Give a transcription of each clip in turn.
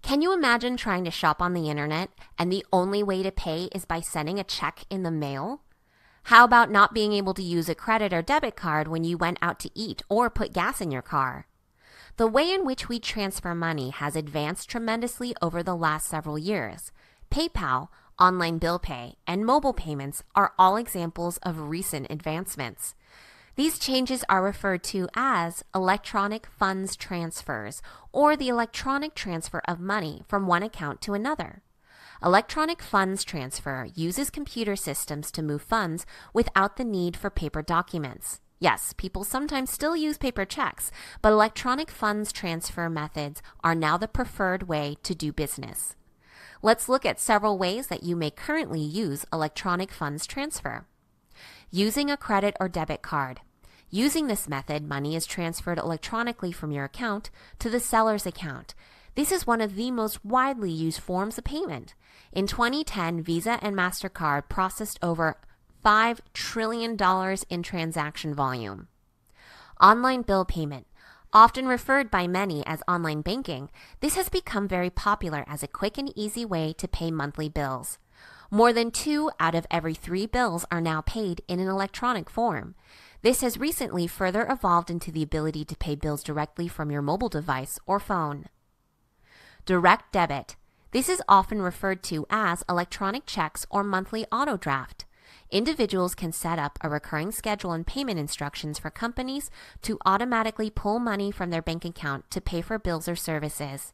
Can you imagine trying to shop on the internet and the only way to pay is by sending a check in the mail? How about not being able to use a credit or debit card when you went out to eat or put gas in your car? The way in which we transfer money has advanced tremendously over the last several years. PayPal, online bill pay, and mobile payments are all examples of recent advancements. These changes are referred to as electronic funds transfers, or the electronic transfer of money from one account to another. Electronic funds transfer uses computer systems to move funds without the need for paper documents. Yes, people sometimes still use paper checks, but electronic funds transfer methods are now the preferred way to do business. Let's look at several ways that you may currently use electronic funds transfer. Using a credit or debit card. Using this method, money is transferred electronically from your account to the seller's account. This is one of the most widely used forms of payment. In 2010, Visa and MasterCard processed over $5 trillion in transaction volume. Online bill payment. Often referred by many as online banking, this has become very popular as a quick and easy way to pay monthly bills. More than 2 out of every 3 bills are now paid in an electronic form. This has recently further evolved into the ability to pay bills directly from your mobile device or phone. Direct debit. This is often referred to as electronic checks or monthly auto draft. Individuals can set up a recurring schedule and payment instructions for companies to automatically pull money from their bank account to pay for bills or services.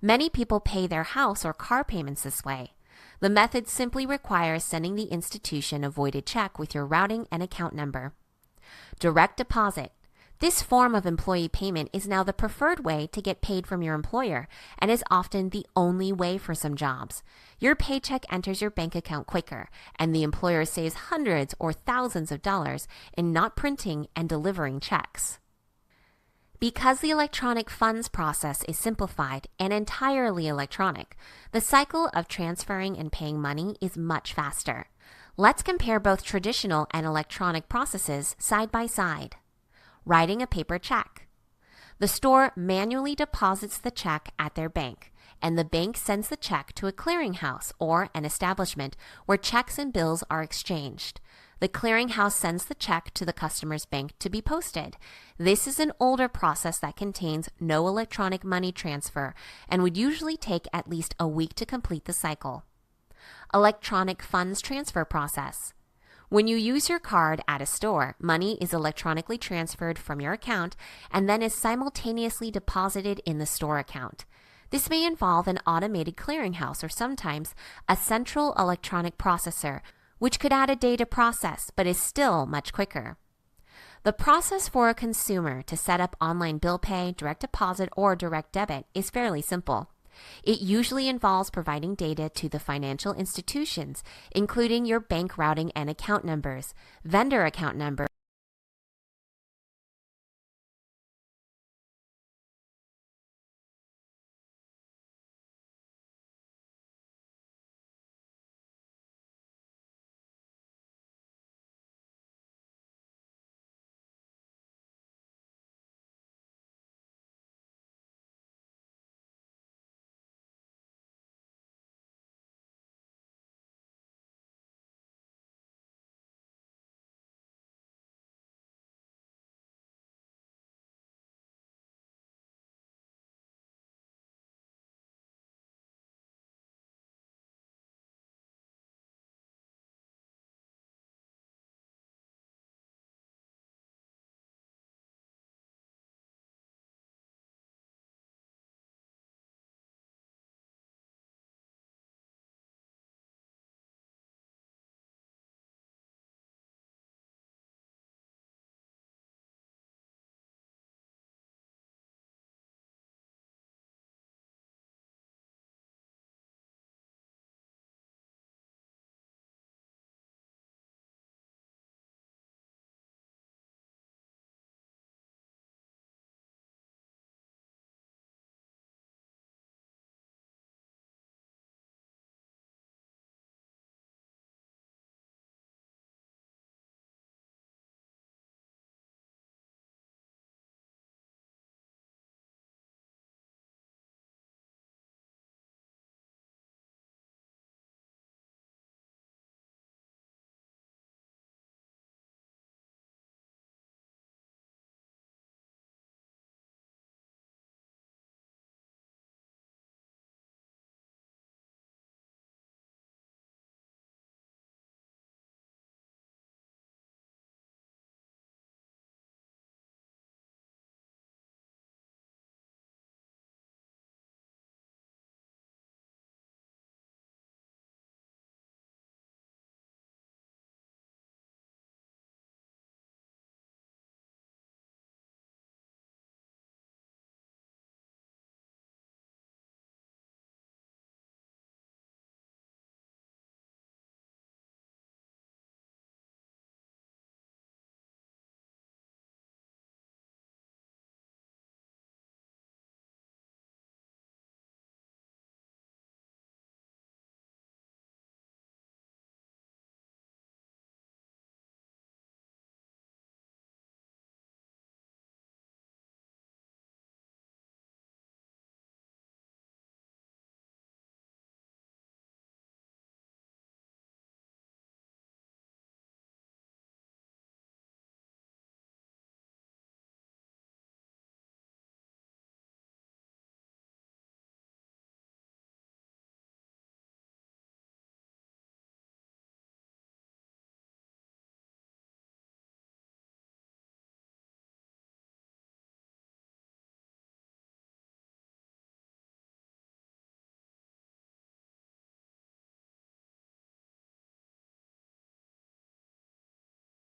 Many people pay their house or car payments this way. The method simply requires sending the institution a voided check with your routing and account number. Direct deposit. This form of employee payment is now the preferred way to get paid from your employer and is often the only way for some jobs. Your paycheck enters your bank account quicker, and the employer saves hundreds or thousands of dollars in not printing and delivering checks. Because the electronic funds process is simplified and entirely electronic, the cycle of transferring and paying money is much faster. Let's compare both traditional and electronic processes side by side. Writing a paper check. The store manually deposits the check at their bank, and the bank sends the check to a clearinghouse or an establishment where checks and bills are exchanged. The clearinghouse sends the check to the customer's bank to be posted. This is an older process that contains no electronic money transfer and would usually take at least a week to complete the cycle. Electronic funds transfer process. When you use your card at a store, money is electronically transferred from your account and then is simultaneously deposited in the store account. This may involve an automated clearinghouse or sometimes a central electronic processor, which could add a day to process but is still much quicker. The process for a consumer to set up online bill pay, direct deposit, or direct debit is fairly simple. It usually involves providing data to the financial institutions, including your bank routing and account numbers, vendor account numbers,